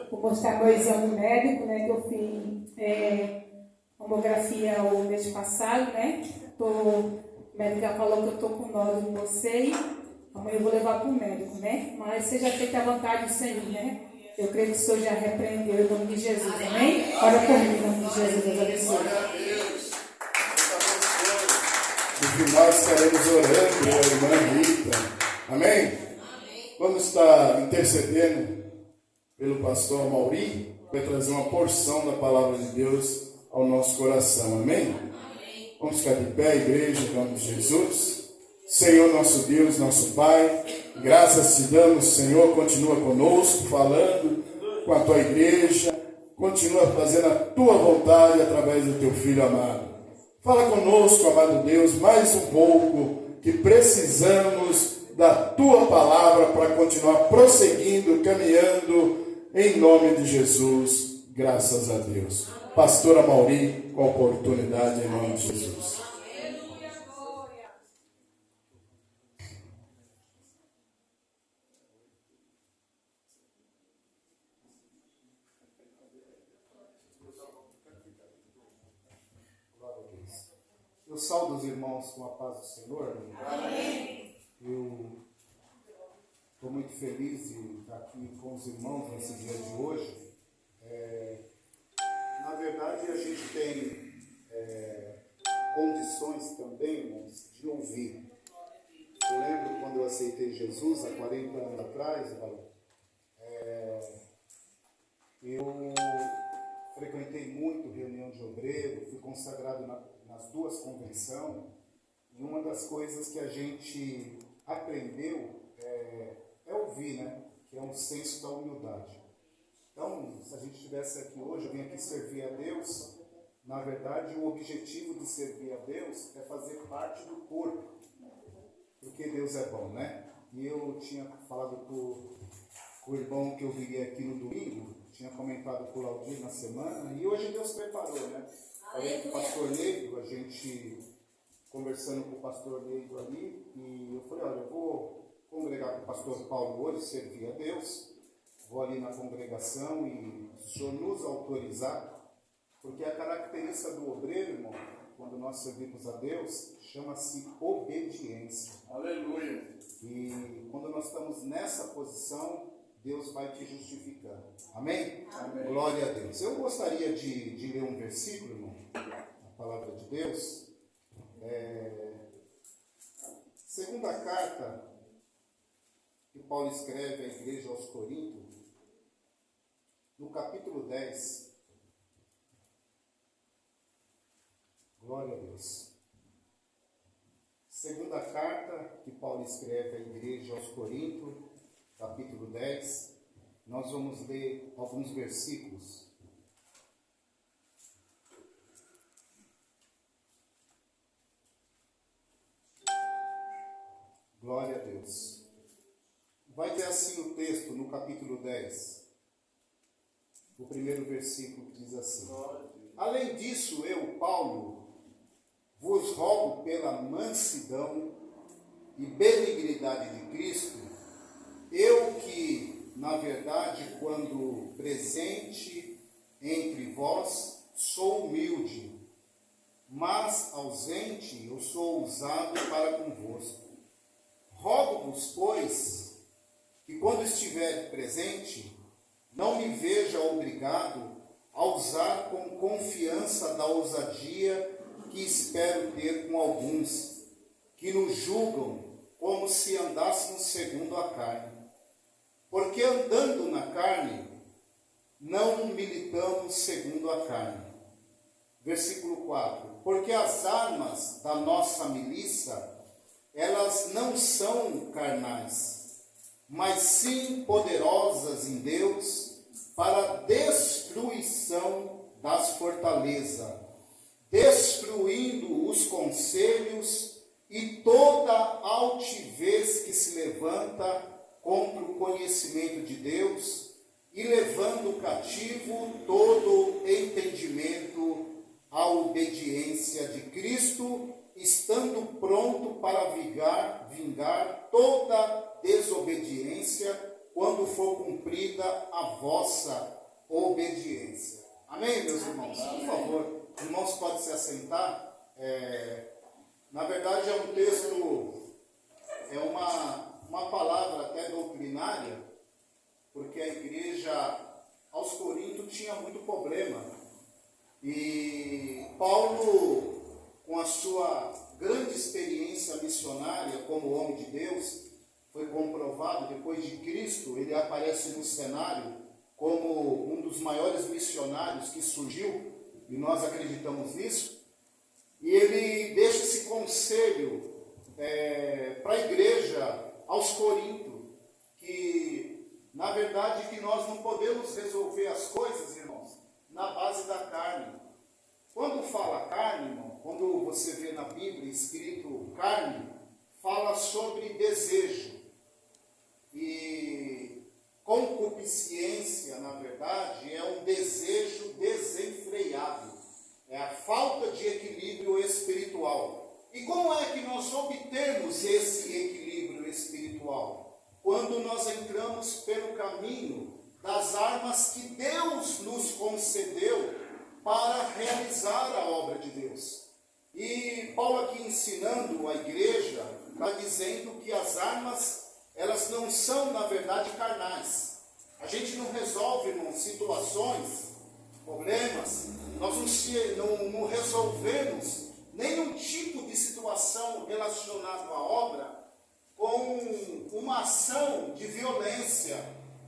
Vou mostrar meu exame médico, né? Que eu fiz mamografia o mês passado, né? A médica falou que eu estou com nódulo no seio. Amanhã eu vou levar para o médico, né? Mas seja feita a vontade do Senhor, né? Eu creio que o Senhor já repreendeu em nome de Jesus, amém? Ora comigo, em nome de Jesus, Deus abençoe. No final estaremos orando pela irmã Rita, amém? Vamos estar intercedendo pelo pastor Mauri, vai trazer uma porção da palavra de Deus ao nosso coração, amém? Vamos ficar de pé, igreja, em nome de Jesus. Senhor, nosso Deus, nosso Pai, graças te damos, Senhor, continua conosco, falando com a tua igreja, continua fazendo a tua vontade através do teu Filho amado. Fala conosco, amado Deus, mais um pouco, que precisamos da tua palavra para continuar prosseguindo, caminhando, em nome de Jesus, graças a Deus. Pastora Mauri, com a oportunidade, em nome de Jesus. Eu saúdo os irmãos com a paz do Senhor. Amém. Eu estou muito feliz de estar aqui com os irmãos nesse dia de hoje. Na verdade, a gente tem condições também, irmãos, de ouvir. Eu lembro quando eu aceitei Jesus, há 40 anos atrás, eu frequentei muito reunião de obreiro, fui consagrado nas duas convenções, e uma das coisas que a gente aprendeu é ouvir, né? Que é um senso da humildade. Então, se a gente estivesse aqui hoje, eu vim aqui servir a Deus, na verdade, o objetivo de servir a Deus é fazer parte do corpo, porque Deus é bom, né? E eu tinha falado com o irmão que eu viria aqui no domingo, tinha comentado com o Laudir na semana, e hoje Deus preparou, né? Falei com o pastor Neigo, a gente conversando com o pastor Neigo ali, e eu falei, olha, eu vou congregar com o pastor Paulo hoje, servir a Deus, vou ali na congregação e o senhor nos autorizar, porque a característica do obreiro, irmão, quando nós servimos a Deus, chama-se obediência. Aleluia! E quando nós estamos nessa posição, Deus vai te justificando. Amém? Amém? Glória a Deus. Eu gostaria de ler um versículo, irmão, a palavra de Deus. Segunda carta que Paulo escreve à igreja aos Coríntios, no capítulo 10. Glória a Deus. Segunda carta que Paulo escreve à igreja aos Coríntios, capítulo 10, nós vamos ler alguns versículos. Glória a Deus. Vai ter assim o texto no capítulo 10, o primeiro versículo que diz assim: além disso, eu, Paulo, vos rogo pela mansidão e benignidade de Cristo, eu que, na verdade, quando presente entre vós, sou humilde, mas ausente eu sou usado para convosco. Rogo-vos, pois, que quando estiver presente, não me veja obrigado a usar com confiança da ousadia que espero ter com alguns, que nos julgam como se andássemos segundo a carne. Porque andando na carne, não militamos segundo a carne. Versículo 4. Porque as armas da nossa milícia, elas não são carnais, mas sim poderosas em Deus para a destruição das fortalezas, destruindo os conselhos e toda altivez que se levanta contra o conhecimento de Deus, e levando cativo todo entendimento à obediência de Cristo, estando pronto para vingar toda desobediência quando for cumprida a vossa obediência. Amém, meus irmãos? Por favor, os irmãos podem se assentar. Na verdade é um texto, é uma palavra até doutrinária, porque a igreja aos Coríntios tinha muito problema. E Paulo, com a sua grande experiência missionária como homem de Deus, foi comprovado, depois de Cristo, ele aparece no cenário como um dos maiores missionários que surgiu, e nós acreditamos nisso. E ele deixa esse conselho para a igreja aos Coríntios, que na verdade que nós não podemos resolver as coisas, irmãos, na base da carne. Quando fala carne, irmão, quando você vê na Bíblia escrito carne, fala sobre desejo. E concupiscência, na verdade, é um desejo desenfreado. É a falta de equilíbrio espiritual. E como é que nós obtemos esse equilíbrio espiritual? Quando nós entramos pelo caminho das armas que Deus nos concedeu para realizar a obra de Deus. E Paulo aqui ensinando a igreja, está dizendo que as armas, elas não são, na verdade, carnais. A gente não resolve, irmão, situações, problemas, nós não resolvemos nenhum tipo de situação relacionada à obra com uma ação de violência,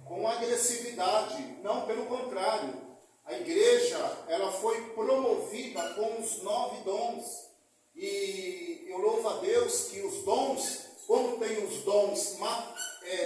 com agressividade. Não, pelo contrário. A igreja, ela foi promovida com os 9 dons. E eu louvo a Deus que os dons, como tem os dons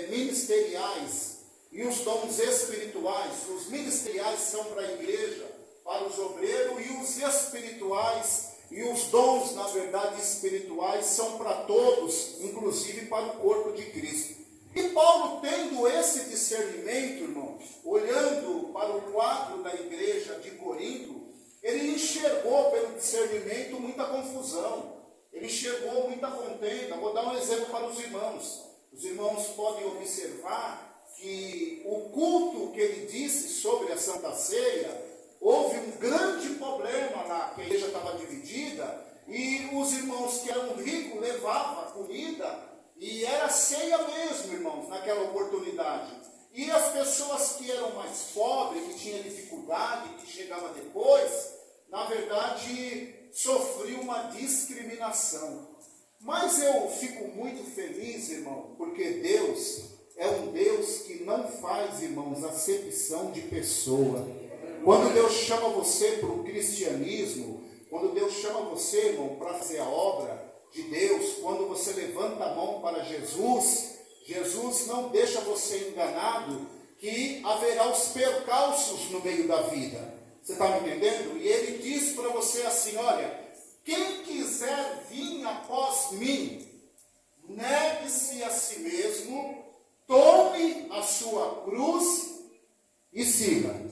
ministeriais e os dons espirituais, os ministeriais são para a igreja, para os obreiros, e os espirituais e os dons, na verdade, espirituais são para todos, inclusive para o corpo de Cristo. E Paulo, tendo esse discernimento, irmãos, olhando para o quadro da igreja de Corinto, ele enxergou pelo discernimento muita confusão, ele enxergou muita contenda. Vou dar um exemplo para os irmãos. Os irmãos podem observar que o culto que ele disse sobre a Santa Ceia, houve um grande problema lá, que a igreja estava dividida, e os irmãos que eram ricos levavam a comida, e era ceia mesmo, irmãos, naquela oportunidade. E as pessoas que eram mais pobres, que tinham dificuldade, que chegavam depois, na verdade, sofriam uma discriminação. Mas eu fico muito feliz, irmão, porque Deus é um Deus que não faz, irmãos, acepção de pessoa. Quando Deus chama você para o cristianismo, quando Deus chama você, irmão, para fazer a obra de Deus, quando você levanta a mão para Jesus, Jesus não deixa você enganado que haverá os percalços no meio da vida. Você está me entendendo? E ele diz para você assim, olha, quem quiser vir após mim, negue-se a si mesmo, tome a sua cruz e siga.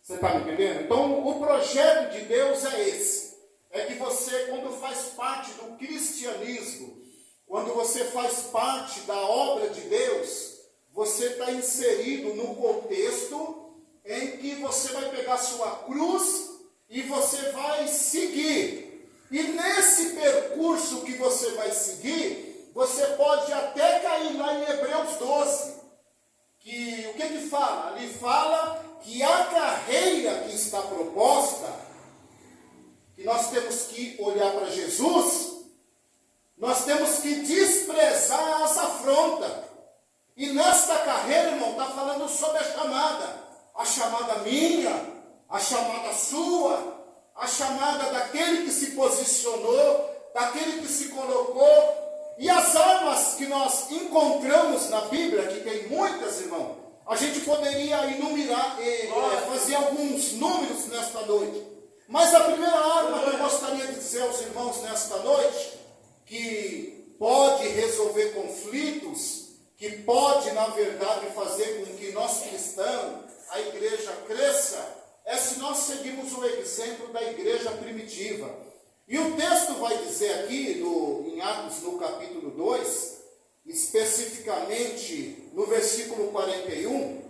Você está me entendendo? Então, o projeto de Deus é esse. É que você, quando faz parte do cristianismo, quando você faz parte da obra de Deus, você está inserido no contexto em que você vai pegar sua cruz e você vai seguir. E nesse percurso que você vai seguir, você pode até cair lá em Hebreus 12. Que, o que fala? Ali fala que a carreira que está proposta, que nós temos que olhar para Jesus, nós temos que desprezar as afrontas. E nesta carreira, irmão, está falando sobre a chamada minha, a chamada sua, a chamada daquele que se posicionou, daquele que se colocou. E as armas que nós encontramos na Bíblia, que tem muitas, irmão, a gente poderia enumerar, fazer alguns números nesta noite. Mas a primeira arma que eu gostaria de dizer aos irmãos nesta noite, que pode resolver conflitos, que pode, na verdade, fazer com que nós cristãos, a igreja cresça, é se nós seguirmos o exemplo da igreja primitiva. E o texto vai dizer aqui, em Atos, no capítulo 2, especificamente no versículo 41,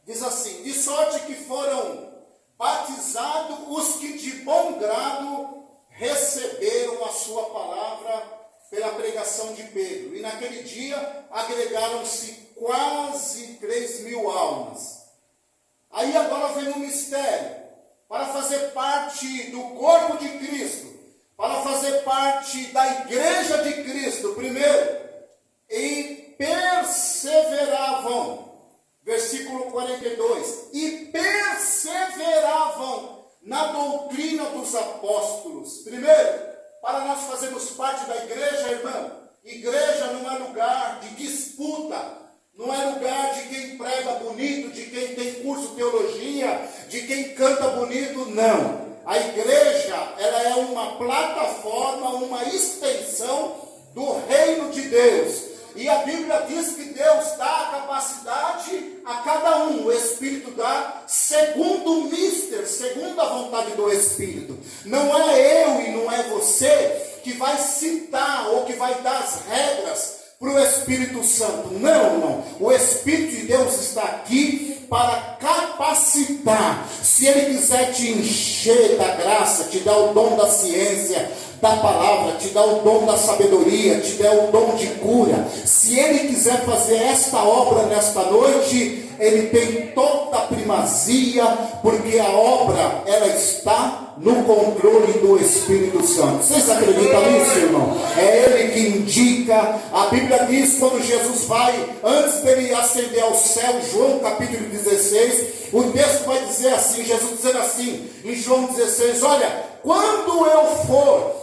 diz assim: de sorte que foram batizados os que de bom grado receberam a sua palavra pela pregação de Pedro. E naquele dia agregaram-se quase 3.000 almas. Aí agora vem um mistério. Para fazer parte do corpo de Cristo, para fazer parte da igreja de Cristo, primeiro, e perseveravam, versículo 42, e perseveravam na doutrina dos apóstolos. Primeiro, para nós fazermos parte da igreja, irmão, igreja não é lugar de disputa, não é lugar de quem prega bonito, de quem tem curso de teologia, de quem canta bonito, não. A igreja, ela é uma plataforma, uma extensão do reino de Deus. E a Bíblia diz que Deus dá a capacidade a cada um. O Espírito dá segundo o mister, segundo a vontade do Espírito. Não é eu e não é você que vai citar ou que vai dar as regras para o Espírito Santo. Não, irmão. O Espírito de Deus está aqui para capacitar. Se Ele quiser te encher da graça, te dar o dom da ciência, da palavra, te dá o dom da sabedoria, te dá o dom de cura. Se Ele quiser fazer esta obra nesta noite, Ele tem toda a primazia, porque a obra, ela está no controle do Espírito Santo. Vocês acreditam nisso, irmão? É Ele que indica. A Bíblia diz, quando Jesus vai, antes dele ascender ao céu, João capítulo 16, o texto vai dizer assim, Jesus dizendo assim, em João 16, olha, quando eu for,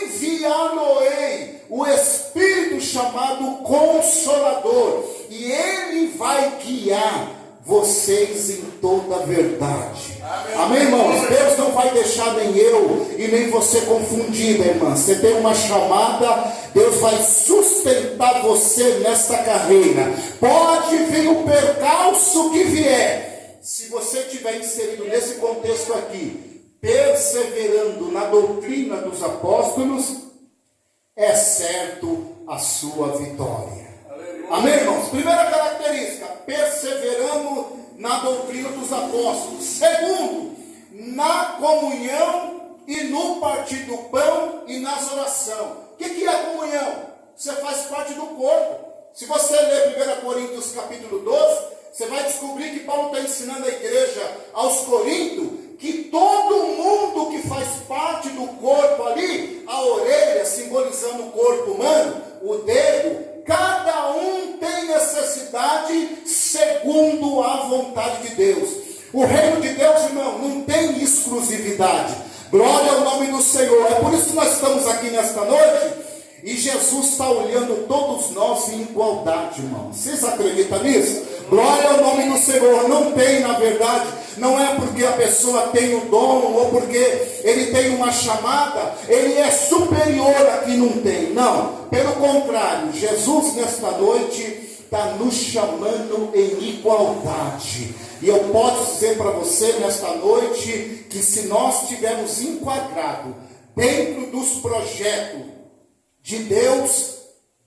enviá-lo-ei o Espírito chamado Consolador, e Ele vai guiar vocês em toda a verdade. Amém, irmãos? Deus não vai deixar nem eu e nem você confundida, irmã. Você tem uma chamada, Deus vai sustentar você nesta carreira. Pode vir o percalço que vier, se você estiver inserido nesse contexto aqui, perseverando na doutrina dos apóstolos, é certo a sua vitória. Amém, irmãos? Primeira característica, perseveramos na doutrina dos apóstolos. Segundo, na comunhão e no partir do pão e nas orações. O que é comunhão? Você faz parte do corpo. Se você ler 1 Coríntios capítulo 12, você vai descobrir que Paulo está ensinando a igreja aos Coríntios que todo mundo que faz parte do corpo ali, a orelha simbolizando o corpo humano, o dedo, cada um tem necessidade segundo a vontade de Deus. O reino de Deus, irmão, não tem exclusividade. Glória ao nome do Senhor. É por isso que nós estamos aqui nesta noite. E Jesus está olhando todos nós em igualdade, irmão. Vocês acreditam nisso? Glória ao nome do Senhor. Não tem, na verdade, não é porque a pessoa tem o dom ou porque ele tem uma chamada, ele é superior a quem não tem. Não, pelo contrário, Jesus nesta noite está nos chamando em igualdade. E eu posso dizer para você nesta noite que se nós tivermos enquadrado dentro dos projetos de Deus,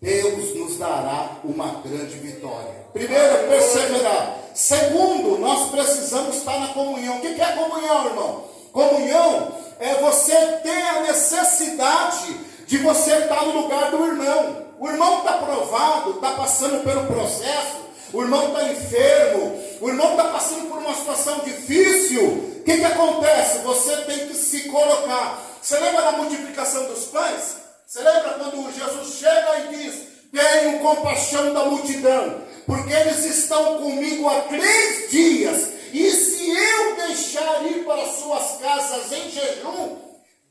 Deus nos dará uma grande vitória. Primeiro, perseverar. Segundo, nós precisamos estar na comunhão. O que é comunhão, irmão? Comunhão é você ter a necessidade de você estar no lugar do irmão. O irmão está provado, está passando pelo processo, o irmão está enfermo, o irmão está passando por uma situação difícil. O que acontece? Você tem que se colocar. Você lembra da multiplicação dos pães? Você lembra quando Jesus chega e diz: tenho compaixão da multidão, porque eles estão comigo há 3 dias, e se eu deixar ir para suas casas em jejum,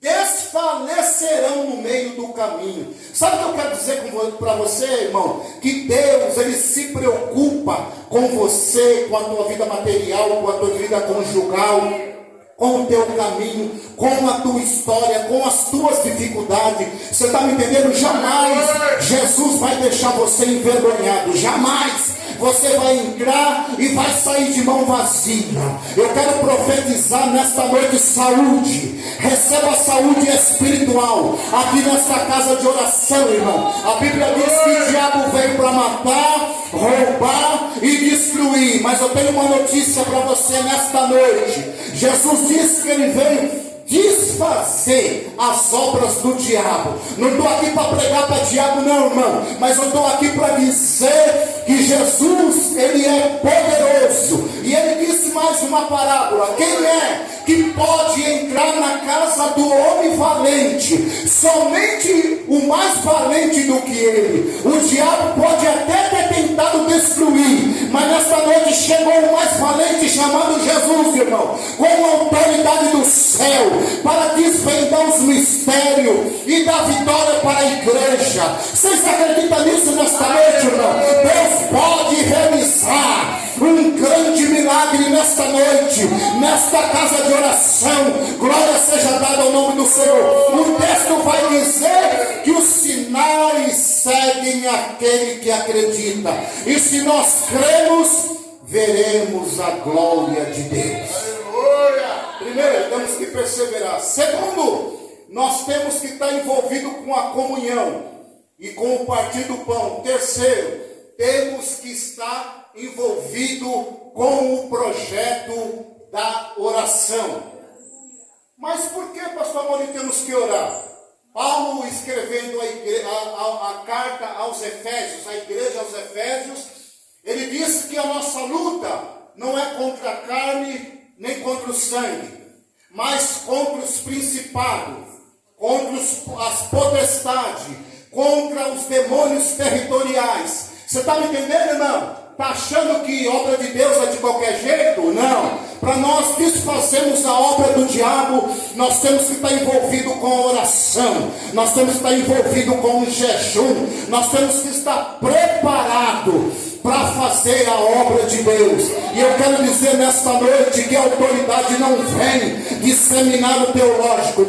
desfalecerão no meio do caminho. Sabe o que eu quero dizer para você, irmão? Que Deus, Ele se preocupa com você, com a tua vida material, com a tua vida conjugal, com o teu caminho, com a tua história, com as tuas dificuldades. Você está me entendendo? Jamais Jesus vai deixar você envergonhado. Jamais. você vai entrar e vai sair de mão vazia. Eu quero profetizar nesta noite saúde. Receba saúde espiritual aqui nesta casa de oração, irmão. A Bíblia diz que o diabo veio para matar, roubar e destruir. Mas eu tenho uma notícia para você nesta noite. Jesus disse que ele veio desfazer as obras do diabo. Não estou aqui para pregar para diabo não, irmão, mas eu estou aqui para dizer que Jesus, ele é poderoso. E ele disse mais uma parábola: quem é que pode entrar na casa do homem valente? Somente o mais valente do que ele. O diabo pode até ter tentado destruir, mas nesta noite chegou o mais valente, chamado Jesus, irmão, com a autoridade do céu, para desvendar os mistérios e dar vitória para a igreja. Vocês acreditam nisso nesta noite, irmão? Deus pode realizar um grande milagre nesta noite, nesta casa de oração. Glória seja dada ao nome do Senhor. O texto vai dizer que os sinais seguem aquele que acredita. E se nós cremos, veremos a glória de Deus. Primeiro, temos que perseverar. Segundo, nós temos que estar envolvido com a comunhão e com o partir do pão. Terceiro, temos que estar envolvido com o projeto da oração. Mas por que, pastor Amorim, temos que orar? Paulo, escrevendo a carta aos Efésios, a igreja aos Efésios, ele disse que a nossa luta não é contra a carne nem contra o sangue, mas contra os principados, contra as potestades, contra os demônios territoriais. Você está me entendendo, irmão? Está achando que obra de Deus é de qualquer jeito? Não. Para nós desfazermos a obra do diabo, nós temos que estar envolvido com a oração, nós temos que estar envolvido com o jejum, nós temos que estar preparado para fazer a obra de Deus. E eu quero dizer nesta noite que a autoridade não vem de seminário teológico.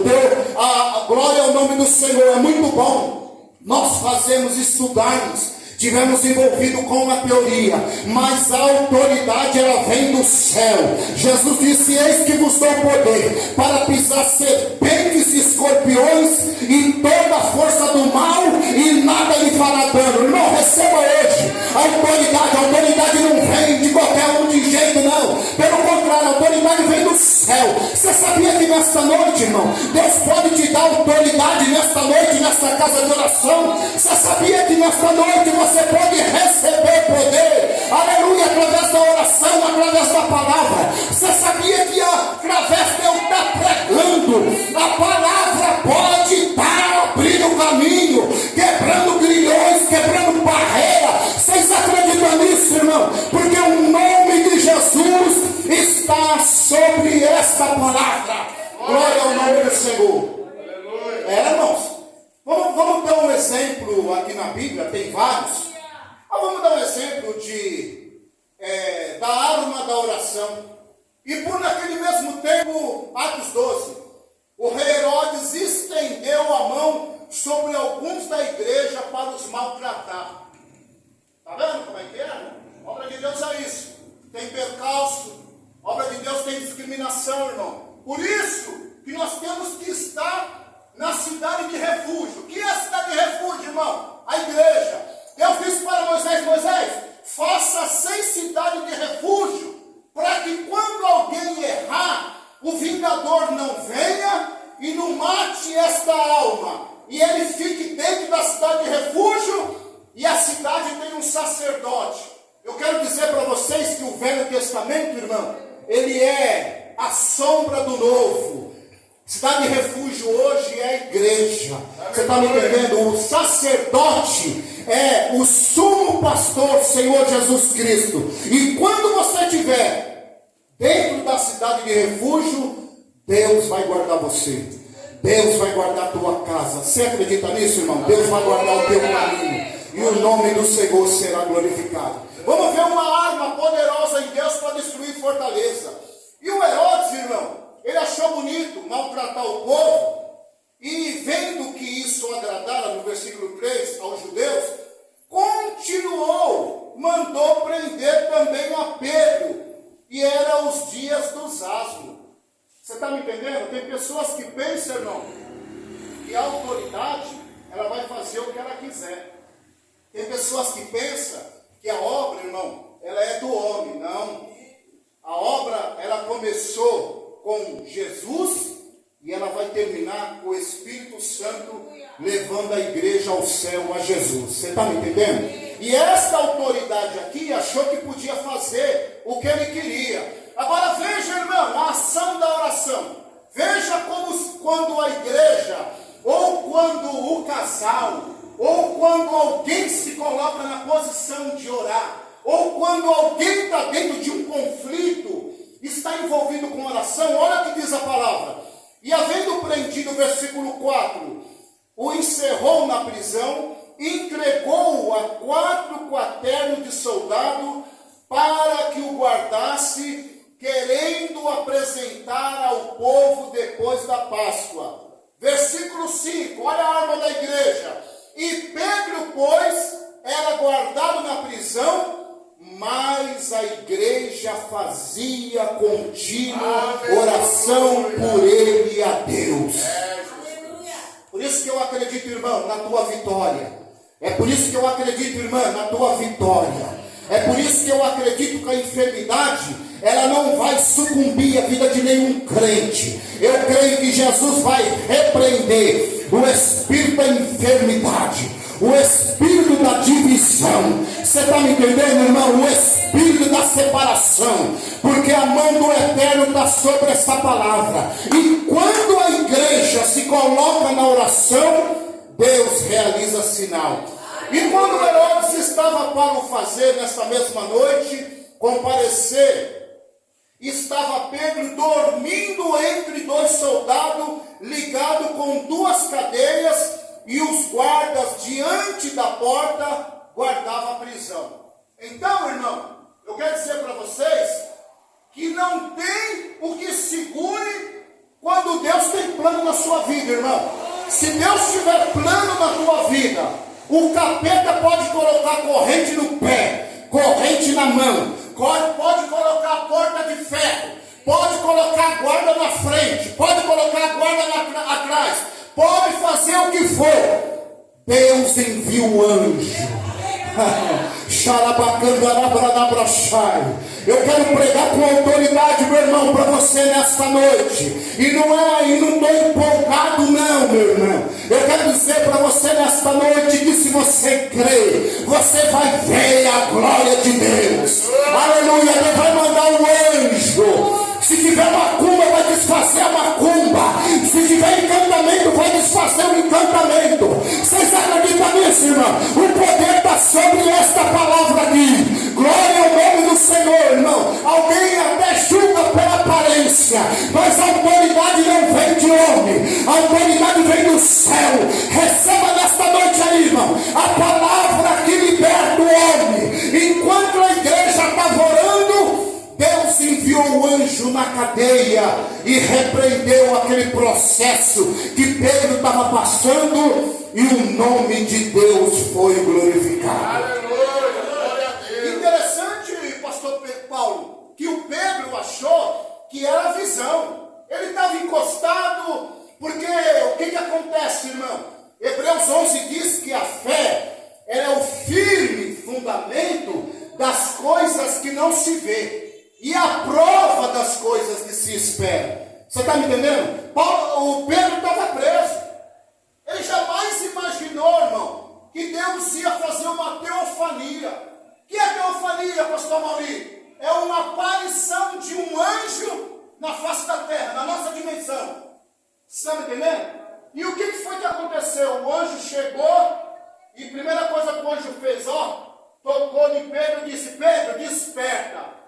A glória ao nome do Senhor. É muito bom nós fazemos, estudarmos, tivemos envolvido com a teoria, mas a autoridade ela vem do céu. Jesus disse: eis que vos dou poder para pisar serpentes e escorpiões e toda a força do mal, e nada lhe fará dano. Irmão, receba hoje a autoridade. A autoridade não vem de qualquer um de jeito, não. Pelo contrário, a autoridade vem do céu. Você sabia que nesta noite, irmão, Deus pode te dar autoridade nesta noite, nesta casa de oração? Você sabia que nesta noite você pode receber poder, aleluia, através da oração, através da palavra? Você sabia que através de eu estar pregando, a palavra pode estar abrindo o caminho, quebrando grilhões, quebrando barreiras? Vocês acreditam nisso, irmão? Porque o nome de Jesus está sobre esta palavra. Glória ao nome do Senhor. Irmãos, vamos dar um exemplo aqui na Bíblia, tem vários. Vamos dar um exemplo da arma da oração. E por naquele mesmo tempo, Atos 12, o rei Herodes estendeu a mão sobre alguns da igreja para os maltratar. Está vendo como é que é? Obra de Deus é isso. Tem percalço, obra de Deus tem discriminação, irmão. Por isso que nós temos que estar na cidade de refúgio. O que é a cidade de refúgio, irmão? A igreja. Eu fiz para Moisés, faça 6 cidades de refúgio, para que quando alguém errar, o vingador não venha e não mate esta alma, e ele fique dentro da cidade de refúgio, e a cidade tem um sacerdote. Eu quero dizer para vocês que o Velho Testamento, irmão, ele é a sombra do Novo. Cidade de refúgio hoje é a igreja. Você está me entendendo? O sacerdote é o sumo pastor, Senhor Jesus Cristo. E quando você estiver dentro da cidade de refúgio, Deus vai guardar você. Deus vai guardar a tua casa. Você acredita nisso, irmão? Deus vai guardar o teu caminho. E o nome do Senhor será glorificado. Vamos ver uma arma poderosa em Deus para destruir fortaleza. E o Herodes, irmão, ele achou bonito maltratar o povo, e vendo que isso agradara, no versículo 3, aos judeus, continuou, mandou prender os dias dos asmos. Você está me entendendo? Tem pessoas que pensam, irmão, que a autoridade, ela vai fazer o que ela quiser. Tem pessoas que pensam que a obra, irmão, ela é do homem. Não. A obra, ela começou com Jesus e ela vai terminar com o Espírito Santo levando a igreja ao céu, a Jesus. Você está me entendendo? E esta autoridade aqui achou que podia fazer o que ele queria. Agora veja, irmão, a ação da oração. Veja como quando a igreja, ou quando o casal, ou quando alguém se coloca na posição de orar, ou quando alguém está dentro de um conflito, está envolvido com oração, olha o que diz a palavra. E havendo prendido, versículo 4, o encerrou na prisão, entregou-o a 4 quaternos de soldado para que o guardasse, querendo apresentar ao povo depois da Páscoa. Versículo 5, olha a arma da igreja. E Pedro, pois, era guardado na prisão, mas a igreja fazia contínua oração por ele e a Deus. Por isso que eu acredito, irmão, na tua vitória. É por isso que eu acredito, irmã, na tua vitória. É por isso que eu acredito que a enfermidade, ela não vai sucumbir à vida de nenhum crente. Eu creio que Jesus vai repreender o espírito da enfermidade, o espírito da divisão. Você está me entendendo, irmão? O espírito da separação, porque a mão do Eterno está sobre essa palavra. E quando a igreja se coloca na oração, Deus realiza sinal. E quando Herodes estava para o fazer nessa mesma noite, comparecer, estava Pedro dormindo entre 2 soldados, ligado com 2 cadeias, e os guardas diante da porta guardavam a prisão. Então, irmão, eu quero dizer para vocês que não tem o que segure quando Deus tem plano na sua vida, irmão. Se Deus tiver plano na tua vida, o capeta pode colocar corrente no pé, corrente na mão, pode colocar a porta de ferro, pode colocar a guarda na frente, pode colocar a guarda atrás, pode fazer o que for. Deus envia o anjo. Eu quero pregar com autoridade, meu irmão, para você nesta noite. E não estou empolgado não, meu irmão. Eu quero dizer para você nesta noite que se você crê, você vai ver a glória de Deus. Aleluia, Deus vai mandar um anjo. Se tiver macumba, vai desfazer a macumba. Se tiver encantamento, vai desfazer o encantamento. Vocês acreditam nisso, irmão? O poder está sobre esta palavra aqui. Glória ao nome do Senhor, irmão. Alguém até julga pela aparência, mas a autoridade não vem de homem. A autoridade vem do céu. Receba nesta noite aí, irmão, a palavra que liberta o homem. Enquanto a igreja estava orando, Deus enviou o anjo na cadeia e repreendeu aquele processo que Pedro estava passando, e o nome de Deus foi glorificado. Aleluia, glória a Deus. Interessante, pastor Paulo, que o Pedro achou que era visão. Ele estava encostado, porque o que acontece, irmão? Hebreus 11 diz que a fé é o firme fundamento das coisas que não se vê e a prova das coisas que se esperam. Você está me entendendo? O Pedro estava preso. Ele jamais imaginou, irmão, que Deus ia fazer uma teofania. O que é teofania, pastor Maurício? É uma aparição de um anjo na face da terra, na nossa dimensão. Você está me entendendo? E o que foi que aconteceu? O anjo chegou e a primeira coisa que o anjo fez, tocou em Pedro e disse: Pedro, desperta.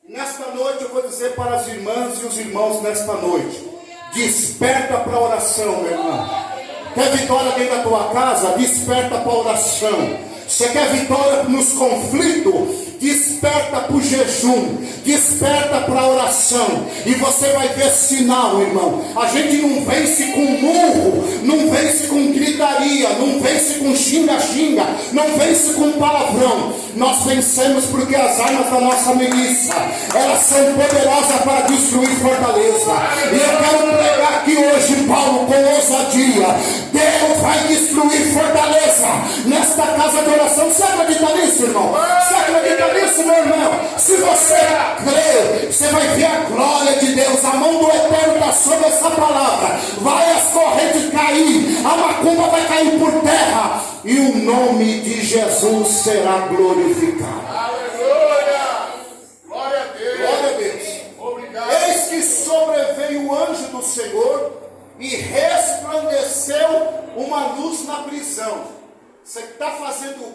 Nesta noite eu vou dizer para as irmãs e os irmãos nesta noite: desperta para a oração, meu irmão. Quer vitória dentro da tua casa? Desperta para a oração. Você quer vitória nos conflitos? Desperta para o jejum, desperta para a oração, e você vai ver sinal, irmão. A gente não vence com murro, não vence com gritaria, não vence com xinga-xinga, não vence com palavrão. Nós vencemos porque as armas da nossa milícia, elas são poderosas para destruir fortaleza. E eu quero pregar aqui hoje, Paulo, com ousadia: Deus vai destruir fortaleza nesta casa de oração. Você acredita nisso, irmão? Você acredita nisso, meu irmão? Se você crê, você vai ver a glória de Deus. A mão do Eterno está sobre essa palavra. Vai as correntes cair, a macumba vai cair por terra, e o nome de Jesus será glorificado. Aleluia! Glória a Deus! Glória a Deus! Obrigado! Eis que sobreveio o anjo do Senhor e resplandeceu uma luz na prisão. Você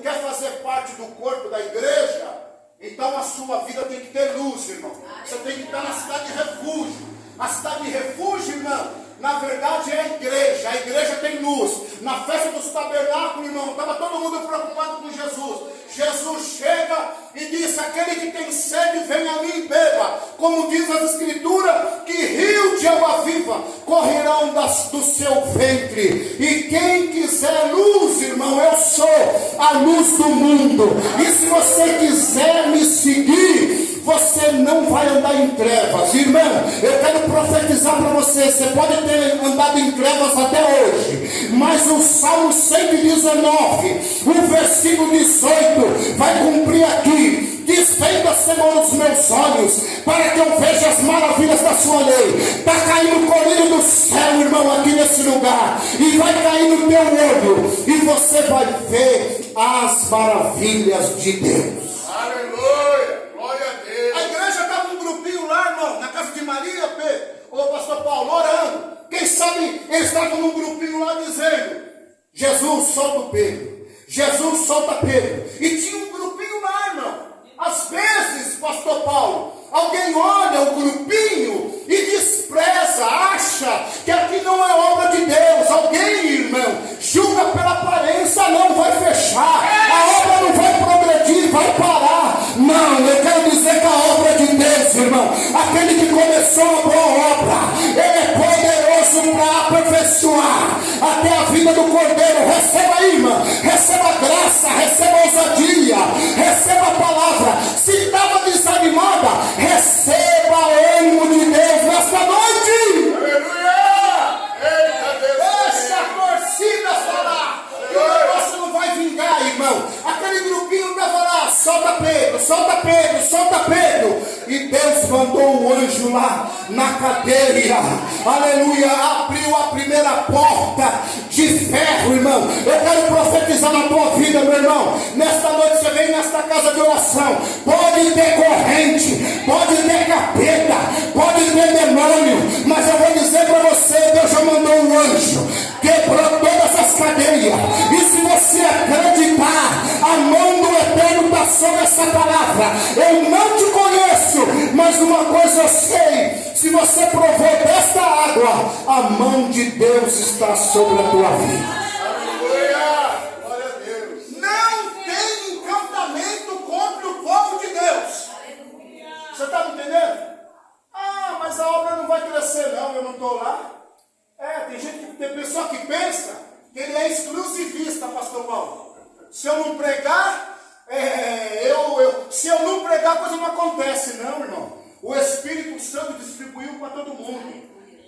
quer fazer parte do corpo da igreja? Então a sua vida tem que ter luz, irmão. Você tem que estar na cidade de refúgio. A cidade de refúgio, irmão, na verdade é a igreja. A igreja tem luz. Na festa dos tabernáculos, irmão, estava todo mundo preocupado com Jesus. Jesus chega e diz: aquele que tem sede, venha a mim e beba. Como diz as escrituras, que rio de água viva correrão do seu ventre. E quem quiser luz, irmão, eu sou a luz do mundo. E se você quiser me seguir, você não vai andar em trevas. Irmão, eu quero profetizar para você: você pode ter andado em trevas até hoje, mas o Salmo 119, o versículo 18, vai cumprir aqui. Desfeita, Senhor, os meus olhos, para que eu veja as maravilhas da sua lei. Está caindo colírio do céu, irmão, aqui nesse lugar, e vai cair no teu olho, e você vai ver as maravilhas de Deus. Aleluia! Glória a Deus! A igreja estava um grupinho lá, irmão, na casa de Maria, o pastor Paulo, orando. Quem sabe eles estavam num grupinho lá dizendo: Jesus, solta o Pedro. Jesus, solta Pedro. E tinha um grupinho lá, irmão. Às vezes, pastor Paulo, alguém olha o grupinho e despreza, acha que aqui não é obra de Deus. Alguém, irmão, julga pela aparência, não vai fechar. A obra não vai progredir, vai parar. Não, eu quero dizer que a obra de Deus, irmão, aquele que começou a boa obra, ele é poderoso para aperfeiçoar até a vida do Cordeiro. Receba aí, irmão, receba graça, receba ousadia, receba a palavra. Se estava desanimada, receba o ânimo de Deus nesta noite. Aleluia! Eita Deus! Deixa a torcida falar, que o negócio não vai vingar, irmão. Aquele grupinho estava lá: solta Pedro, solta Pedro, solta Pedro. E Deus mandou o anjo lá na cadeia, aleluia, abriu a primeira porta de ferro, irmão. Eu quero profetizar na tua vida, meu irmão. Nesta noite você vem nesta casa de oração. Pode ter corrente, pode ter capeta, pode ter demônio, mas eu vou dizer para você: Deus já mandou um anjo, quebrou todas as cadeias. E se você acreditar, a mão do Eterno está sobre essa palavra. Eu não te conheço, mas uma coisa eu sei: se você provou desta água, a mão de Deus está sobre a tua vida. Aleluia! Glória a Deus! Não tem encantamento contra o povo de Deus. Você está me entendendo? Ah, mas a obra não vai crescer, não. Eu não estou lá. Tem pessoa que pensa que ele é exclusivista, pastor Paulo. Se eu não pregar, se eu não pregar, a coisa não acontece. Não, irmão. O Espírito Santo distribuiu para todo mundo.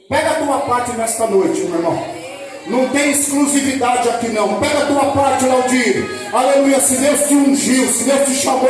Pega a tua parte nesta noite, meu irmão. Não tem exclusividade aqui não. Pega a tua parte, Laudir. Aleluia. Se Deus te ungiu, se Deus te chamou,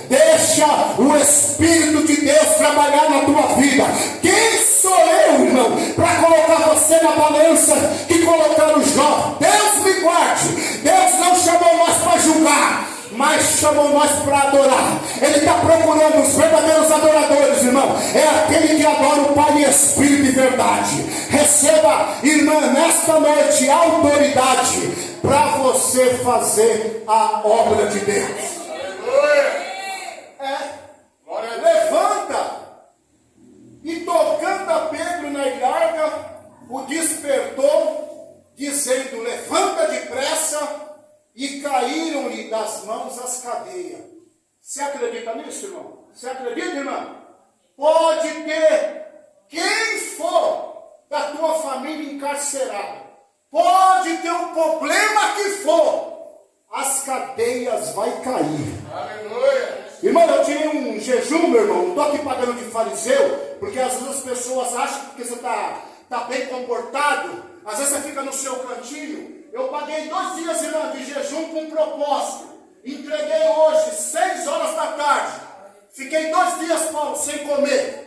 deixa o Espírito de Deus trabalhar na tua vida. Quem sou eu, irmão, para colocar você na balança que colocaram Jó? Deus me guarde. Deus não chamou nós para julgar, mas chamou nós para adorar. Ele está procurando os verdadeiros adoradores, irmão. É aquele que adora o Pai em espírito e verdade. Receba, irmã, nesta noite autoridade para você fazer a obra de Deus. Aleluia! Levanta. E tocando a Pedro na ilharga, o despertou, dizendo: levanta depressa. E caíram-lhe das pode ter quem for da tua família encarcerado, pode ter o problema que for, as cadeias vai cair. Aleluia. Irmão, eu tirei um jejum, meu irmão, não estou aqui pagando de fariseu, porque às vezes as pessoas acham que você está bem comportado, às vezes você fica no seu cantinho. Eu paguei 2 dias, irmão, de jejum com propósito, entreguei hoje, 6 horas da tarde, fiquei 2 dias, Paulo, sem comer.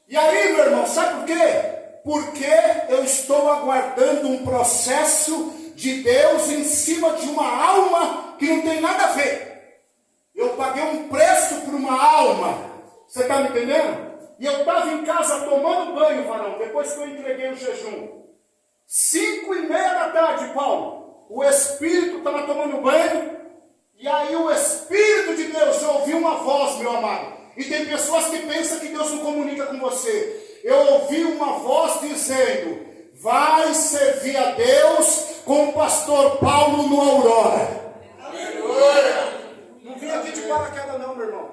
E aí, meu irmão, sabe por quê? Porque eu estou aguardando um processo de Deus em cima de uma alma que não tem nada a ver. Eu paguei um preço por uma alma. Você está me entendendo? E eu estava em casa tomando banho, varão, depois que eu entreguei o jejum. 5:30 da tarde, Paulo. O Espírito estava tomando banho. E aí o Espírito de Deus, eu ouvi uma voz, meu amado. E tem pessoas que pensam que Deus não comunica com você. Eu ouvi uma voz dizendo: vai servir a Deus com o pastor Paulo no Aurora. Aleluia. Não vim aqui de paraquedas não, meu irmão.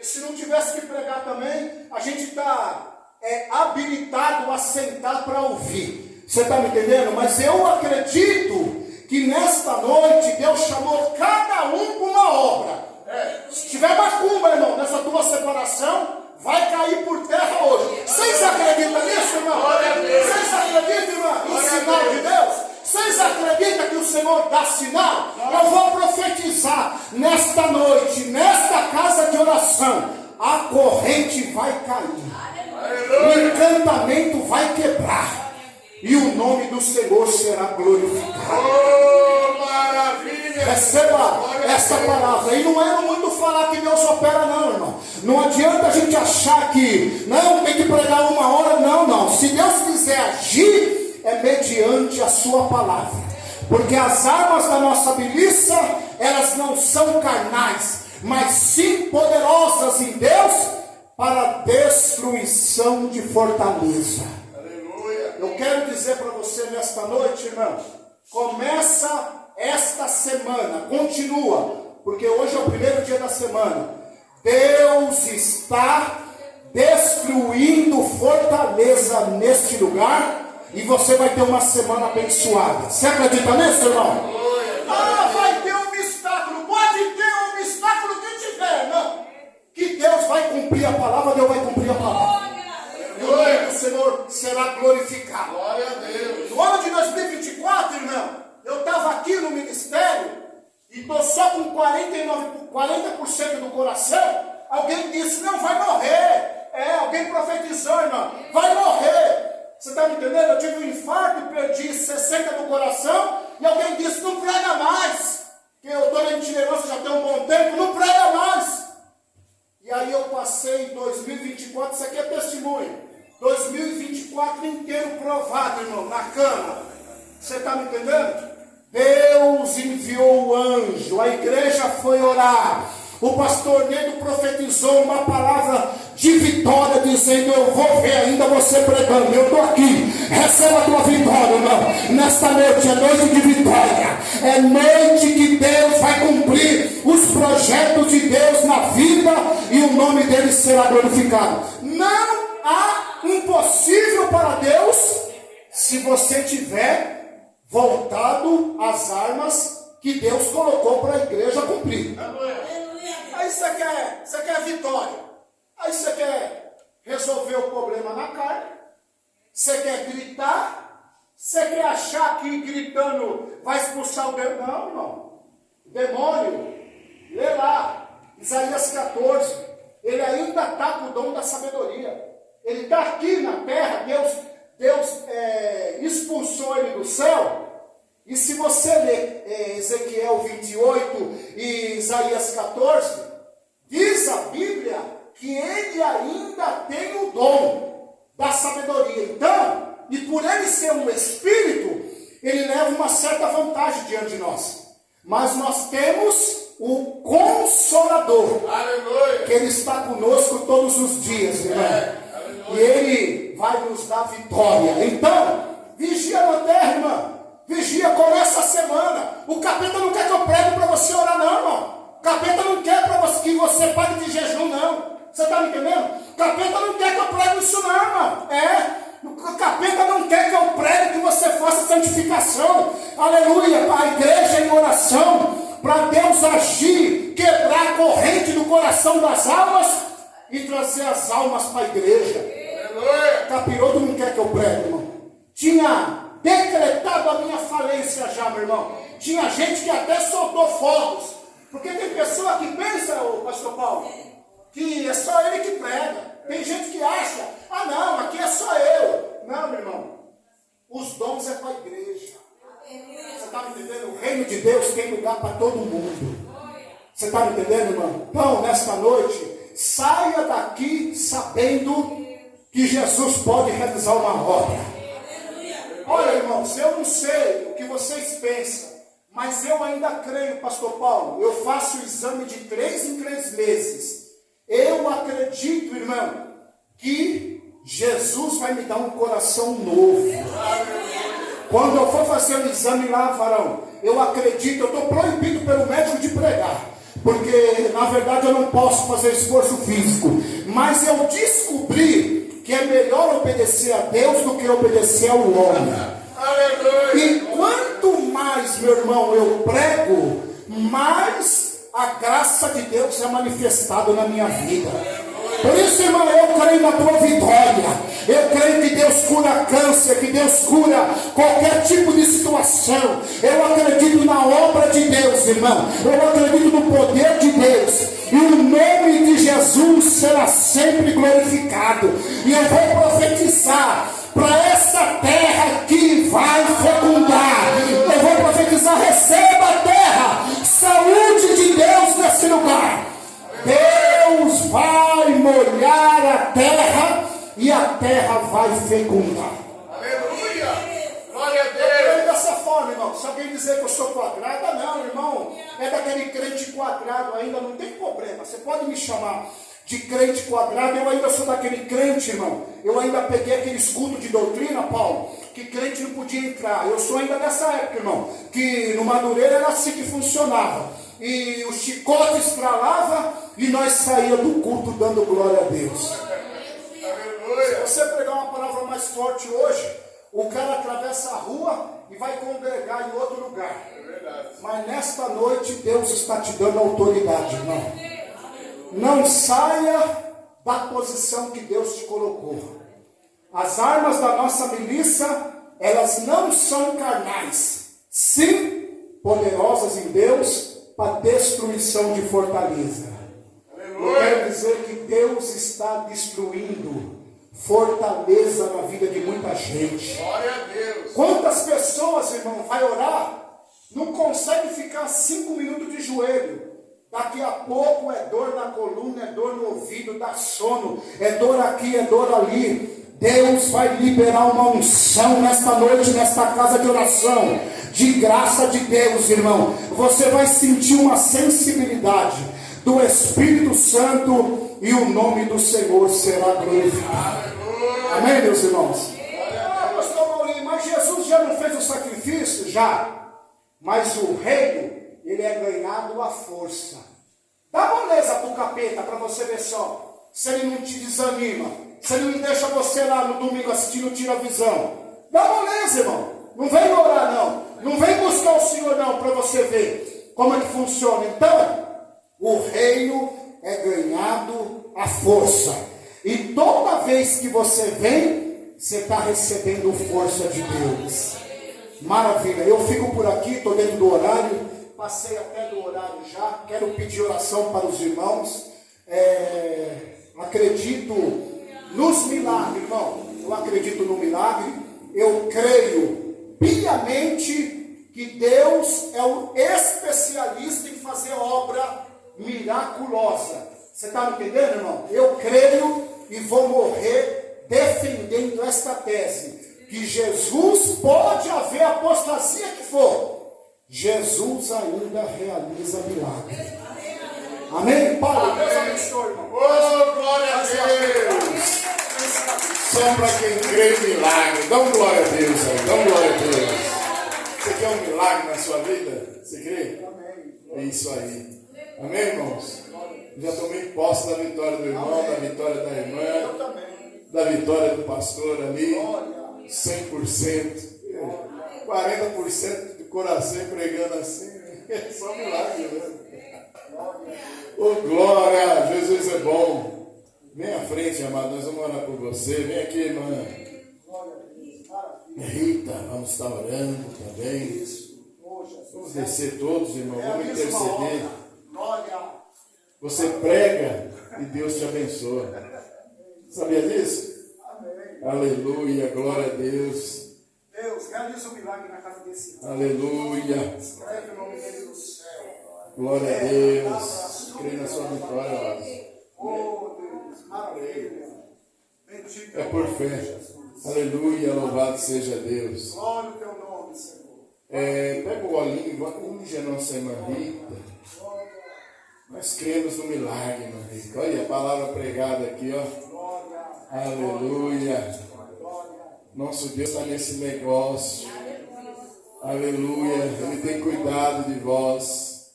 E se não tivesse que pregar também, a gente está habilitado a sentar para ouvir. Você está me entendendo? Mas eu acredito que nesta noite Deus chamou cada um para uma obra. Se tiver macumba, irmão, nessa tua separação, vai cair por terra hoje. Vocês acreditam nisso, irmão? Vocês acreditam, irmão, no sinal de Deus? Vocês acreditam que o Senhor dá sinal? Eu vou profetizar nesta noite, nesta casa de oração, a corrente vai cair, o encantamento vai quebrar, e o nome do Senhor será glorificado. Oh, maravilha. Receba essa palavra. E não é muito falar que Deus opera, não, irmão. Não adianta a gente achar que não tem que pregar 1 hora, não. Se Deus quiser agir, é mediante a sua palavra, porque as armas da nossa milícia, elas não são carnais, mas sim poderosas em Deus para destruição de fortaleza. Aleluia. Eu quero dizer para você nesta noite, irmão, começa esta semana, continua, porque hoje é o primeiro dia da semana. Deus está destruindo fortaleza neste lugar. E você vai ter uma semana abençoada. Você acredita nisso, irmão? Vai ter um obstáculo. Pode ter um obstáculo que tiver, não. Que Deus vai cumprir a palavra, Deus vai cumprir a palavra. E o nome do Senhor será glorificado. Glória a Deus. No ano de 2024, irmão, eu estava aqui no ministério e estou só com 40% do coração. Alguém disse: não, vai morrer. Alguém profetizou, irmão, vai morrer. Você está me entendendo? Eu tive um infarto e perdi 60 do coração. E alguém disse: não prega mais. Que eu estou na itinerância já tem um bom tempo. Não prega mais. E aí eu passei 2024. Isso aqui é testemunho. 2024 inteiro provado, irmão, na cama. Você está me entendendo? Deus enviou o anjo. A igreja foi orar. O pastor Nedo profetizou uma palavra de vitória, dizendo: eu vou ver ainda você pregando. Eu estou aqui. Receba a tua vitória, irmão. Nesta noite é noite de vitória. É noite que Deus vai cumprir os projetos de Deus na vida e o nome dele será glorificado. Não há impossível para Deus se você tiver voltado às armas que Deus colocou para a igreja cumprir. Aí você quer vitória. Aí você quer resolver o problema na carne. Você quer gritar. Você quer achar que gritando vai expulsar o demônio. Não, irmão. Demônio, lê lá, Isaías 14. Ele ainda está com o dom da sabedoria. Ele está aqui na terra. Deus expulsou ele do céu. E se você ler Ezequiel 28 e Isaías 14, diz a Bíblia que ele ainda tem o dom da sabedoria. Então, e por ele ser um espírito, ele leva uma certa vantagem diante de nós. Mas nós temos o Consolador. Aleluia. Que ele está conosco todos os dias, irmão. E ele vai nos dar vitória. Então, vigia na terra, irmão. Vigia, começa a semana. O capeta não quer que eu pregue para você orar, não, irmão. O capeta não quer para você que você pague de jejum, não. Você está me entendendo? O capeta não quer que eu pregue isso não, irmão. O capeta não quer que eu pregue que você faça santificação. Aleluia. A igreja em oração, para Deus agir, quebrar a corrente do coração das almas e trazer as almas para a igreja. Aleluia. Capiroto não quer que eu pregue, irmão. Tinha decretado a minha falência já, meu irmão. Tinha gente que até soltou fogos. Porque tem pessoa que pensa, ô pastor Paulo, que é só ele que prega. Tem gente que acha, ah não, aqui é só eu. Não, meu irmão. Os dons é para a igreja. Você está me entendendo? O reino de Deus tem lugar para todo mundo. Você está me entendendo, irmão? Então, nesta noite, saia daqui sabendo que Jesus pode realizar uma obra. Olha, irmãos, eu não sei o que vocês pensam, mas eu ainda creio, pastor Paulo. Eu faço o exame de 3 em 3 meses. Eu acredito, irmão, que Jesus vai me dar um coração novo. Quando eu for fazer o exame lá, varão, eu acredito, eu estou proibido pelo médico de pregar, porque na verdade eu não posso fazer esforço físico, mas eu descobri que é melhor obedecer a Deus do que obedecer ao homem. E quanto mais, meu irmão, eu prego, mais a graça de Deus é manifestada na minha vida. Por isso, irmão, eu creio na tua vitória. Eu creio que Deus cura câncer, que Deus cura qualquer tipo de situação. Eu acredito na obra de Deus, irmão. Eu acredito no poder de Deus. E o nome de Jesus será sempre glorificado. E eu vou profetizar para essa terra que vai fecundar. Eu vou profetizar, receba a terra, saúde de Deus nesse lugar. Deus vai molhar a terra e a terra vai fecundar. Aleluia. Glória a Eu creio Deus. dessa forma, irmão. Se alguém dizer que eu sou quadrado, não, irmão. É daquele crente quadrado ainda, não tem problema. Você pode me chamar de crente quadrado, eu ainda sou daquele crente, irmão. Eu ainda peguei aquele escudo de doutrina, Paulo, que crente não podia entrar. Eu sou ainda dessa época, irmão, que no Madureira era assim que funcionava. E o chicote estralava e nós saíamos do culto dando glória a Deus. Se você pregar uma palavra mais forte hoje, o cara atravessa a rua e vai congregar em outro lugar. Mas nesta noite Deus está te dando autoridade, irmão. Não saia da posição que Deus te colocou. As armas da nossa milícia, elas não são carnais, sim poderosas em Deus para destruição de fortaleza. Eu quero dizer que Deus está destruindo fortaleza na vida de muita gente. Glória a Deus. Quantas pessoas, irmão, vai orar, não consegue ficar 5 minutos de joelho. Daqui a pouco é dor na coluna, é dor no ouvido, dá sono, é dor aqui, é dor ali. Deus vai liberar uma unção nesta noite, nesta casa de oração, de graça de Deus, irmão. Você vai sentir uma sensibilidade do Espírito Santo e o nome do Senhor será glorificado. Amém, meus irmãos? Ah, pastor Maurinho, mas Jesus já não fez o sacrifício? Já. Mas o reino, ele é ganhado à força. Dá moleza para o capeta, para você ver só. Se ele não te desanima, se ele não deixa você lá no domingo assistindo Tira a Visão. Dá moleza, irmão. Não vem orar, não. Não vem buscar o Senhor, não, para você ver como é que funciona. Então, o reino é ganhado à força. E toda vez que você vem, você está recebendo força de Deus. Maravilha. Eu fico por aqui, estou dentro do horário. Passei até do horário já. Quero pedir oração para os irmãos. Acredito nos milagres, irmão. Eu acredito no milagre. Eu creio piamente que Deus é o especialista em fazer obra miraculosa. Você está me entendendo, irmão? Eu creio e vou morrer defendendo esta tese. Que Jesus, pode haver apostasia que for, Jesus ainda realiza milagre. Amém? Paulo, Deus abençoe, irmão. Oh, glória a Deus. Só para quem crê em milagre. Dá glória a Deus, aí. Dá glória a Deus. Você quer um milagre na sua vida? Você crê? Amém. É isso aí. Amém, irmãos? Já tomei posse da vitória do irmão, da vitória da irmã, da vitória do pastor ali. 100%. 40% do coração pregando assim. É só milagre, né? Oh, glória! Jesus é bom. Vem à frente, amado. Nós vamos orar por você. Vem aqui, irmã. Eita, vamos estar orando também. Vamos descer todos, irmão. Vamos interceder. Você prega e Deus te abençoa. Sabia disso? Aleluia, glória a Deus. Deus, realiza um milagre na casa desse irmão. Aleluia. Escreve o nome dele no céu. Glória a Deus. Creio na sua vitória, amado. Oh, Deus, maravilha. Bendito É por fé. Aleluia, louvado seja Deus. Glória ao teu nome, Senhor. Pega o olhinho, unge a nossa irmã Rita. Nós cremos no milagre, irmã Rita. Olha a palavra pregada aqui, ó. Aleluia. Nosso Deus está nesse negócio. Aleluia. Ele tem cuidado de vós.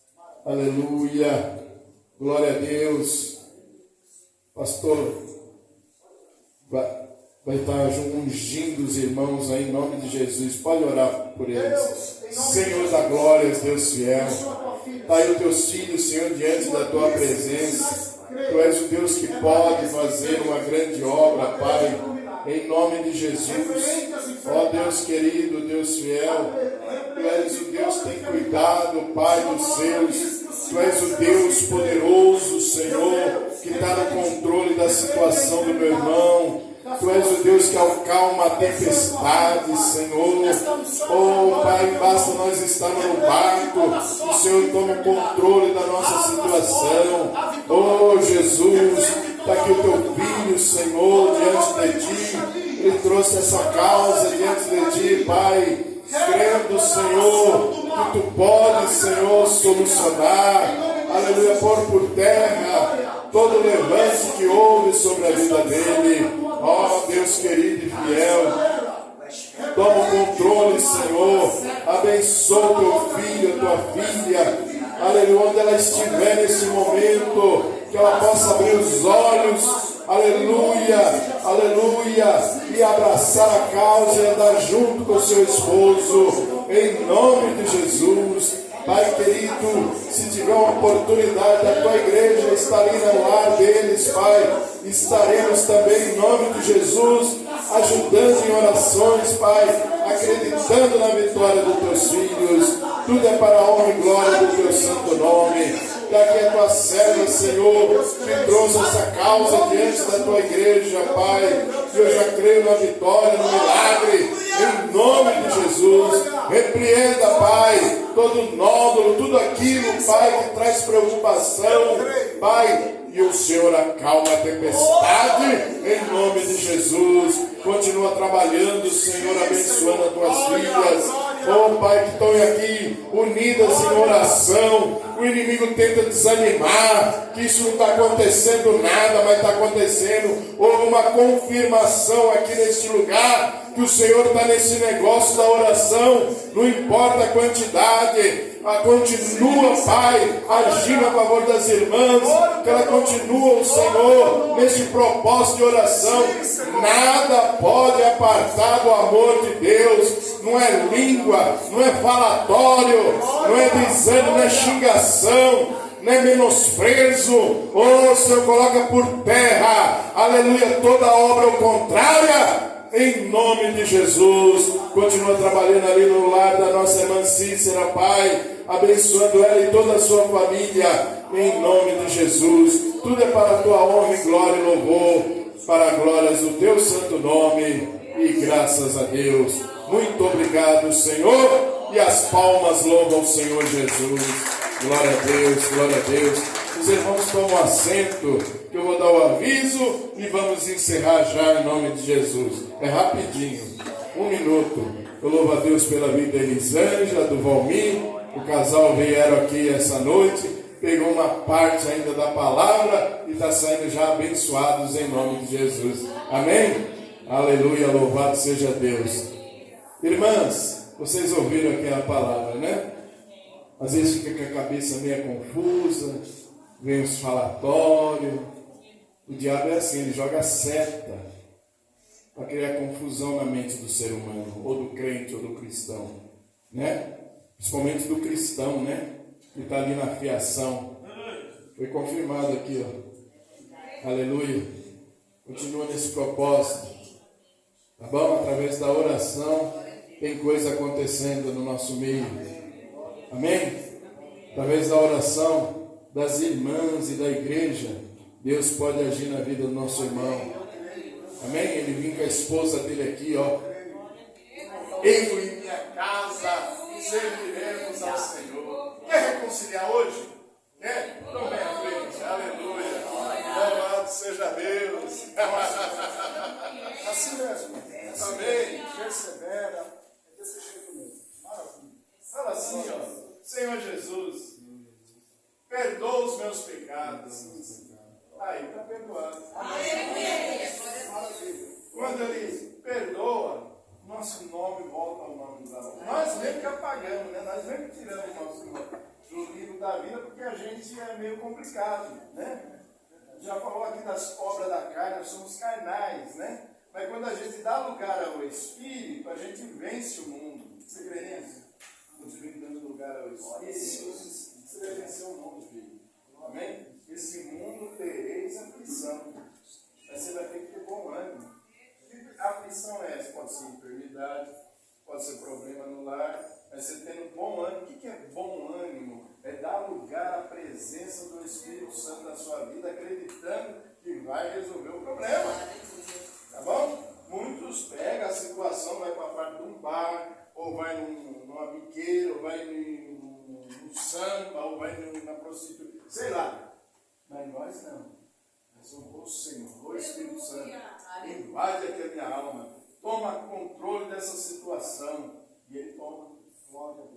Aleluia. Glória a Deus. Pastor, vai estar ungindo os irmãos aí em nome de Jesus. Pode orar por eles. Senhor da glória, Deus fiel. Está aí os teus filhos, Senhor, diante da tua presença. Tu és o Deus que pode fazer uma grande obra, Pai, em nome de Jesus. Ó Deus querido, Deus fiel, Tu és o Deus que tem cuidado, Pai dos seus. Tu és o Deus poderoso, Senhor, que está no controle da situação do meu irmão. Tu és o Deus que acalma a tempestade, Senhor. Oh, Pai, basta nós estarmos no barco, o Senhor toma o controle da nossa situação. Oh, Jesus, está aqui o teu filho, Senhor, diante de Ti. Ele trouxe essa causa diante de Ti, Pai, crendo, Senhor, que Tu podes, Senhor, solucionar. Aleluia, pôr por terra todo levante que houve sobre a vida dele. Ó Deus querido e fiel, toma o controle, Senhor. Abençoa teu filho, tua filha. Aleluia, onde ela estiver nesse momento, que ela possa abrir os olhos. Aleluia, aleluia, e abraçar a causa e andar junto com o seu esposo, em nome de Jesus. Pai querido, se tiver uma oportunidade, a tua igreja está ali no lar deles, Pai, estaremos também em nome de Jesus, ajudando em orações, Pai, acreditando na vitória dos teus filhos. Tudo é para a honra e glória do teu santo nome. Daqui a tua serva, Senhor, que trouxe essa causa diante da tua igreja, Pai, que eu já creio na vitória, no milagre, em nome de Jesus. Repreenda, Pai, todo nódulo, tudo aquilo, Pai, que traz preocupação, Pai, e o Senhor acalma a tempestade, em nome de Jesus. Continua trabalhando, Senhor, abençoando as tuas filhas. Oh, Pai, que estão aqui unidas em oração. O inimigo tenta desanimar, que isso não está acontecendo nada, mas está acontecendo. Houve uma confirmação aqui neste lugar, que o Senhor está nesse negócio da oração, não importa a quantidade. Continua, Pai, agindo a favor das irmãs, que ela continua, o Senhor, nesse propósito de oração. Nada pode apartar do amor de Deus. Não é língua, não é falatório, não é desânimo, não é xingação, não é menosprezo. Oh, Senhor, coloca por terra, aleluia, toda obra contrária. Em nome de Jesus, continua trabalhando ali no lar da nossa irmã Cícera, Pai, abençoando ela e toda a sua família, em nome de Jesus. Tudo é para a tua honra e glória e louvor, para glórias do teu santo nome, e graças a Deus. Muito obrigado, Senhor, e as palmas louvam o Senhor Jesus. Glória a Deus, glória a Deus. Os irmãos tomam assento, que eu vou dar o aviso e vamos encerrar já em nome de Jesus. É rapidinho, 1 minuto. Eu louvo a Deus pela vida da Elisângela, do Valmir. O casal vieram aqui essa noite, pegou uma parte ainda da palavra e está saindo já abençoados em nome de Jesus. Amém? Aleluia, louvado seja Deus. Irmãs, vocês ouviram aqui a palavra, né? Às vezes fica com a cabeça meio confusa, vem os falatórios. O diabo é assim, ele joga seta para criar confusão na mente do ser humano, ou do crente, ou do cristão, né? Principalmente do cristão, né? Que está ali na fiação. Foi confirmado aqui, ó. Aleluia. Continua nesse propósito. Tá bom? Através da oração, tem coisa acontecendo no nosso meio. Amém? Através da oração das irmãs e da igreja, Deus pode agir na vida do nosso irmão. Amém? Ele vem com a esposa dele aqui, ó. Eu e minha casa serviremos ao Senhor. Quer reconciliar hoje? Quer? Então vem à frente. Aleluia. Louvado seja Deus. Assim mesmo. Amém. Persevera. É desse jeito mesmo. Maravilha. Fala assim, ó. Senhor Jesus, perdoa os meus pecados. Aí está perdoado. Maravilha. Quando ele perdoa, nosso nome volta ao nome da vida. Nós mesmo que apagamos, né? Nós mesmo que tiramos o nosso nome do livro da vida, porque a gente é meio complicado, né? Já falou aqui das obras da carne, nós somos carnais, né? Mas quando a gente dá lugar ao Espírito, a gente vence o mundo. Você crê nisso? Quando dando lugar ao Espírito, você vai vencer o mundo, filho. Amém? Esse mundo tereis aflição. Mas você vai ter que ter bom ânimo. Que aflição é essa? Pode ser enfermidade, pode ser problema no lar, mas você tendo bom ânimo. O que é bom ânimo? É dar lugar à presença do Espírito Santo na sua vida, acreditando que vai resolver o problema. Tá bom? Muitos pegam a situação, vai para a parte de um bar, ou vai numa biqueira, ou vai no samba, ou vai na prostituição, sei lá. Mas nós não. Nós somos o Senhor, o Espírito Santo. Invade aqui a minha alma. Toma controle dessa situação. E Ele toma.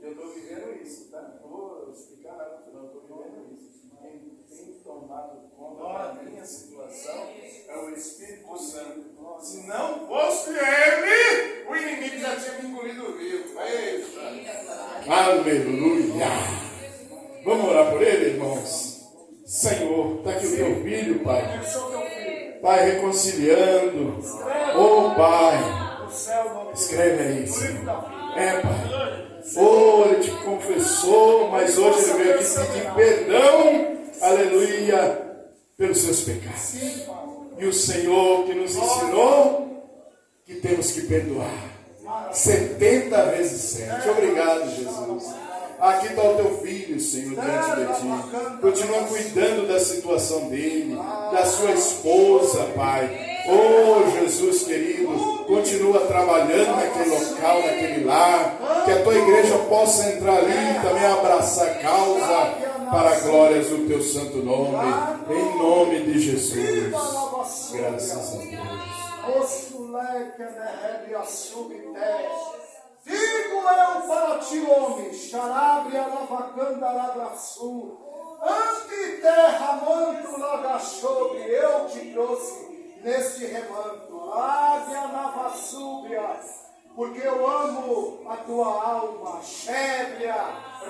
Eu estou vivendo isso, tá? Não vou explicar nada, não. Estou vivendo isso. Quem tem tomado conta da minha situação é o Espírito Santo. Se não fosse Ele, o inimigo já tinha me engolido vivo. Eita! Aleluia! Vamos orar por Ele, irmãos? Senhor, está aqui o teu filho, Pai. Pai, reconciliando. Oh, Pai. Escreve aí, Senhor. Pai. Oh, ele te confessou, mas hoje ele veio aqui pedir perdão, aleluia, pelos seus pecados. E o Senhor que nos ensinou que temos que perdoar 70 vezes 7. Obrigado, Jesus. Aqui está o teu filho, Senhor, diante de ti. Continua cuidando da situação dele, da sua esposa, Pai. Oh, Jesus querido, continua trabalhando naquele local, naquele lar, que a tua igreja possa entrar ali e também abraçar a causa para a glória do teu santo nome, em nome de Jesus. Graças a Deus. Digo eu para ti, homem, xarabre alavacanda lagaçu, ante terra manto lagaxobre, eu te trouxe neste remanto, águia navassúbia, porque eu amo a tua alma, xébria,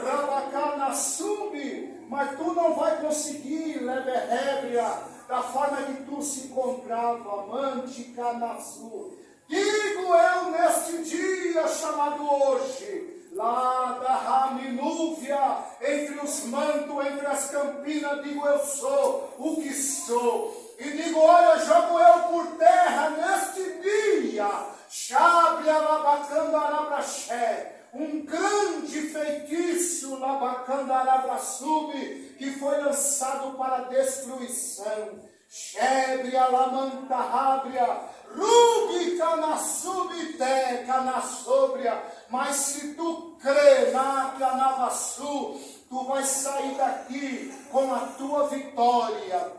rabacana sube, mas tu não vai conseguir, leberrébria, da forma que tu se encontrava, mantica na sul. Digo eu neste dia chamado hoje, lá da Raminúvia, entre os mantos, entre as campinas, digo eu sou o que sou. E digo, olha, jogo eu por terra neste dia, Xabria Labacandarabraxé, um grande feitiço Labacandarabraçube, que foi lançado para destruição. Xébria Lamantarrábria, Rubi Canassubité, Canassobria, mas se tu crê na Canavassu, tu vais sair daqui com a tua vitória.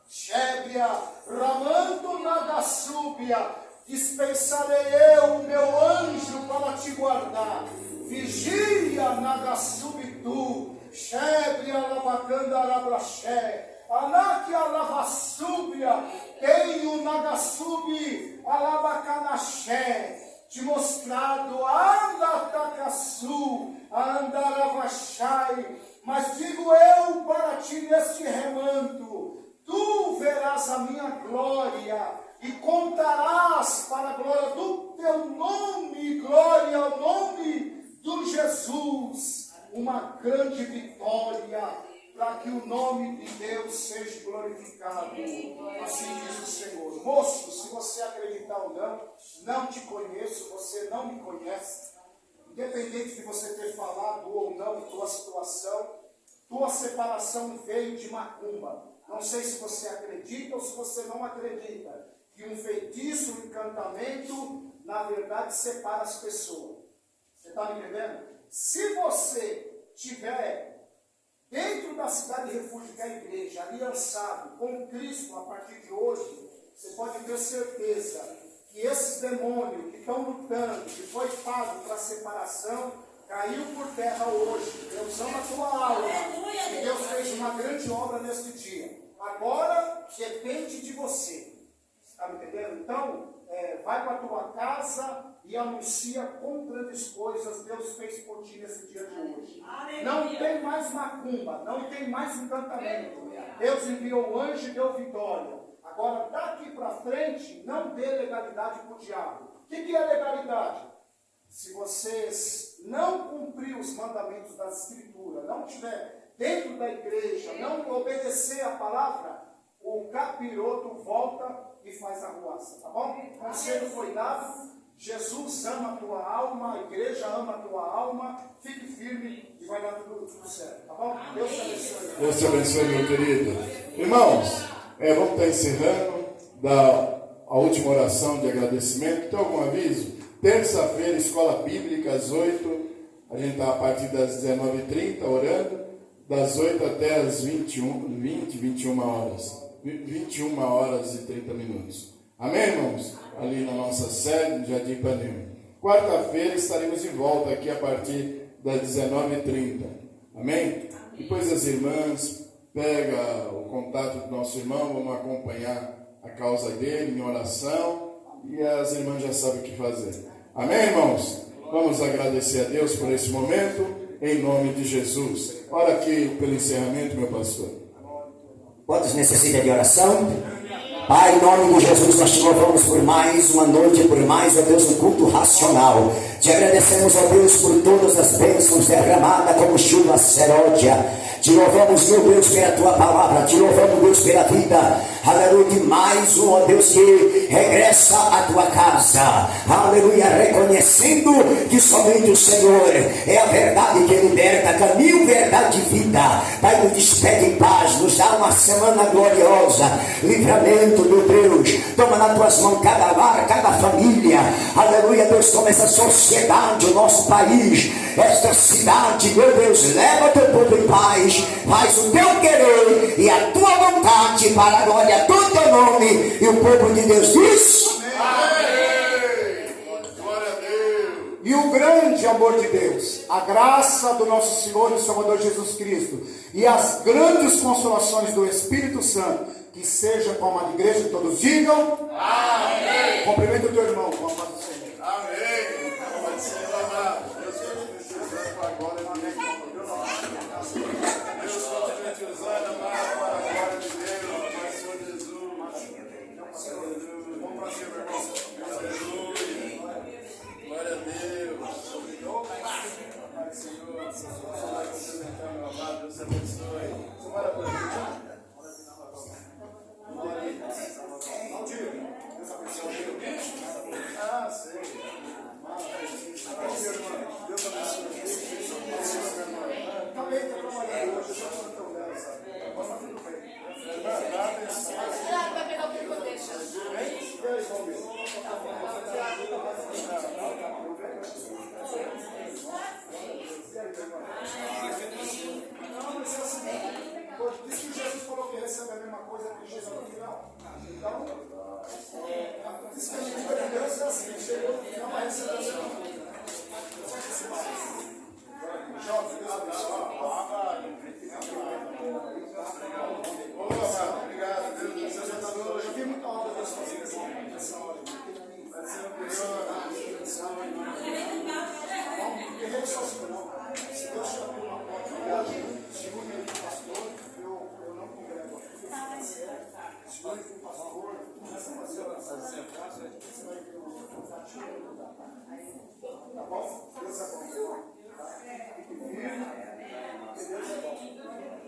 Xébria, Ramanto Nagassúbia, dispensarei eu o meu anjo para te guardar. Vigia Nagassubitu, Xébria Lavacandarabraxé, Anaque Alavassúbia, tenho Nagassubi Alabacanaxé, te mostrado Andatacassu, Andaravachai, Mas digo eu para ti neste remanto: tu verás a minha glória e contarás para a glória do teu nome, glória ao nome do Jesus, uma grande vitória, para que o nome de Deus seja glorificado. Assim diz o Senhor. Moço, se você acreditar ou não, não te conheço, você não me conhece. Independente de você ter falado ou não tua situação, tua separação veio de macumba. Não sei se você acredita ou se você não acredita que um feitiço, um encantamento, na verdade separa as pessoas. Você está me entendendo? Se você tiver dentro da cidade de refúgio, que é a igreja, aliançado com Cristo a partir de hoje, você pode ter certeza que esses demônios que estão lutando, que foi pago para a separação, caiu por terra hoje. Deus ama a tua alma. E Deus fez uma grande obra neste dia. Agora depende de você. Está me entendendo? Então, vai para a tua casa e anuncia com grandes coisas Deus fez por ti nesse dia de hoje. Não tem mais macumba, não tem mais encantamento. Deus enviou o anjo e deu vitória. Agora, daqui para frente, não dê legalidade para o diabo. O que é legalidade? Se vocês não cumprir os mandamentos da Escritura, não estiver dentro da igreja, não obedecer a palavra, o capiroto volta e faz arruaça, tá bom? O conselho foi dado. Jesus ama a tua alma, a igreja ama a tua alma. Fique firme e vai dar tudo certo, tá bom? Deus te abençoe. Deus te abençoe, meu querido. Irmãos, vamos estar encerrando a última oração de agradecimento. Tem algum aviso? Terça-feira, escola bíblica, às 8. A gente está a partir das 19h30 orando, das 8 até as 21 horas. 21 horas e 30 minutos. Amém, irmãos? Ali na nossa sede, no Jardim Ipanema. Quarta-feira estaremos de volta aqui a partir das 19h30. Amém? Depois as irmãs, pega o contato do nosso irmão, vamos acompanhar a causa dele em oração e as irmãs já sabem o que fazer. Amém, irmãos? Vamos agradecer a Deus por esse momento, em nome de Jesus. Ora aqui pelo encerramento, meu pastor. Quantos necessitam de oração? Pai, em nome de Jesus, nós te louvamos por mais uma noite, por mais, ó Deus, um culto racional. Te agradecemos, ó Deus, por todas as bênçãos derramadas como chuva seródia. Te louvamos, meu Deus, pela tua palavra. Te louvamos, Deus, pela vida. Aleluia, de mais um, ó Deus, que regressa à tua casa. Aleluia, reconhecendo que somente o Senhor é a verdade que liberta, caminho, verdade e vida. Pai, nos despede em paz, nos dá uma semana gloriosa. Livramento, meu Deus. Toma nas tuas mãos cada lar, cada família. Aleluia, Deus, toma essa sociedade, o nosso país, esta cidade, meu Deus, leva teu povo em paz. Faz o teu querer e a tua vontade para a glória do teu nome. E o povo de Deus diz: Amém. Glória a Deus. E o grande amor de Deus, a graça do nosso Senhor e Salvador Jesus Cristo e as grandes consolações do Espírito Santo, que seja com a amada igreja, todos digam amém. Cumprimenta o teu irmão com a paz do Senhor. Amém. Pode ser amado. Deus continue para a glória do Deus continue te usando, amado, para a glória de Deus, para o Senhor Jesus. Vamos para cima, irmão. Aleluia. Glória a Deus. Senhor, meu amado, Deus te abençoe. Deus abençoe. Ah, sei. Deus abençoe. Acabei de trabalhar hoje, eu estou falando tão bem, sabe? Mas está tudo bem. Vai pegar o que eu deixo. E aí, vamos ver. Não, mas é assim. Diz que Jesus falou que recebe a mesma coisa que Jesus no final. Então, diz que a língua de Deus é assim. Chegou no final, vai receber a mesma coisa. Jovem, Deus abençoe. Obrigado, Deus. Você já está doido. Eu vi muita obra Deus fazendo nessa hora. Vai ser uma pessoa. Não guerreiro sozinho, não. Se Deus te abriu uma porta hoje, Vai com o pastor, começa a fazer oração. Você vai ver um gatinho. Tá bom? Deus é bom. Fique firme. Deus é bom.